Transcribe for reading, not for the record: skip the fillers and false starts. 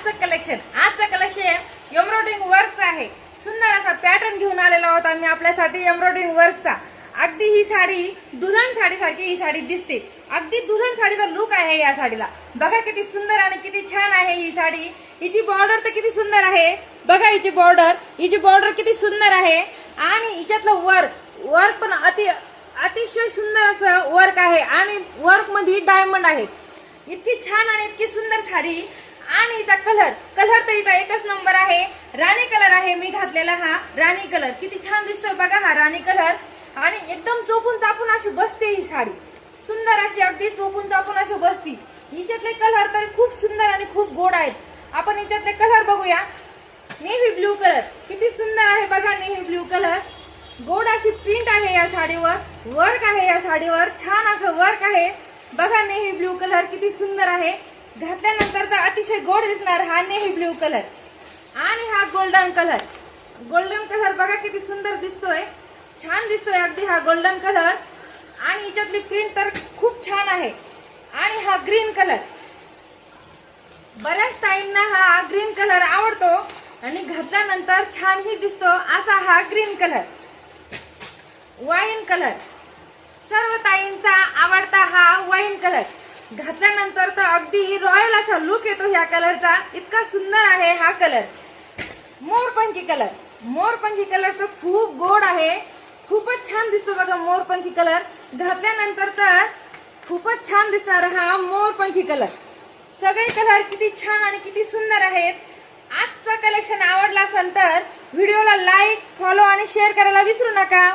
आजचं collection embroidering वर्कचं आहे। सुंदर असा पॅटर्न घेऊन आलेलो आहोत आम्ही आपल्यासाठी एम्ब्रॉयडरिंग वर्कचा। अगदी ही साडी दुल्हन साडी सारखी ही साडी दिसते। अगदी दुल्हन साडीचा लुक आहे या साडीला। बघा किती सुंदर आणि किती छान आहे ही साडी। हिची बॉर्डर तर किती सुंदर आहे। बघा हिची बॉर्डर किती सुंदर आहे आणि हिच्यातलं वर्क पण अतिशय सुंदर असं वर्क आहे आणि वर्क मध्ये डायमंड आहेत। इतकी छान आणि इतकी सुंदर साडी आणि हिचा कलर तर हिचा एकच नंबर आहे। राणी कलर आहे मी घातलेला हा राणी कलर। किती छान दिसतोय बघा हा राणी कलर आणि एकदम चोपून चापून अशी बसते ही साडी। सुंदर अशी अगदी चोपून चापून अशी बसती। हिच्यातले कलर तर खूप सुंदर आणि खूप गोड आहेत। आपण हिच्यातले कलर बघूया। नेव्ही ब्ल्यू कलर किती सुंदर आहे बघा। नेव्ही ब्ल्यू कलर गोड अशी प्रिंट आहे या साडीवर। वर्क आहे या साडीवर छान असं वर्क आहे बघा। नेव्ही ब्ल्यू कलर किती सुंदर आहे। घातल्यानंतर तर अतिशय गोड दिसणार हा नेव्ही ब्ल्यू कलर। आणि हा गोल्डन कलर बघा किती सुंदर दिसतोय। छान दिसतोय अगदी हा गोल्डन कलर आणि हिच्यातली प्रिंट तर खूप छान आहे। आणि हा ग्रीन कलर बऱ्याच ताईंना हा ग्रीन कलर आवडतो आणि घातल्यानंतर छानही दिसतो असा हा ग्रीन कलर। वाईन कलर सर्व ताईंचा आवडता हा वाईन कलर। घातल्यानंतर तर अगदी रॉयल असा लुक येतो ह्या कलरचा। इतका सुंदर आहे हा कलर। मोरपंखी कलर तर खूप गोड आहे। खूपच छान दिसतो बघा मोरपंखी कलर। घातल्यानंतर तर खूपच छान दिसणार हा मोरपंखी कलर। सगळे कलर किती छान आणि किती सुंदर आहेत। आजचा कलेक्शन आवडला असेल तर व्हिडिओला लाईक, फॉलो आणि शेअर करायला विसरू नका।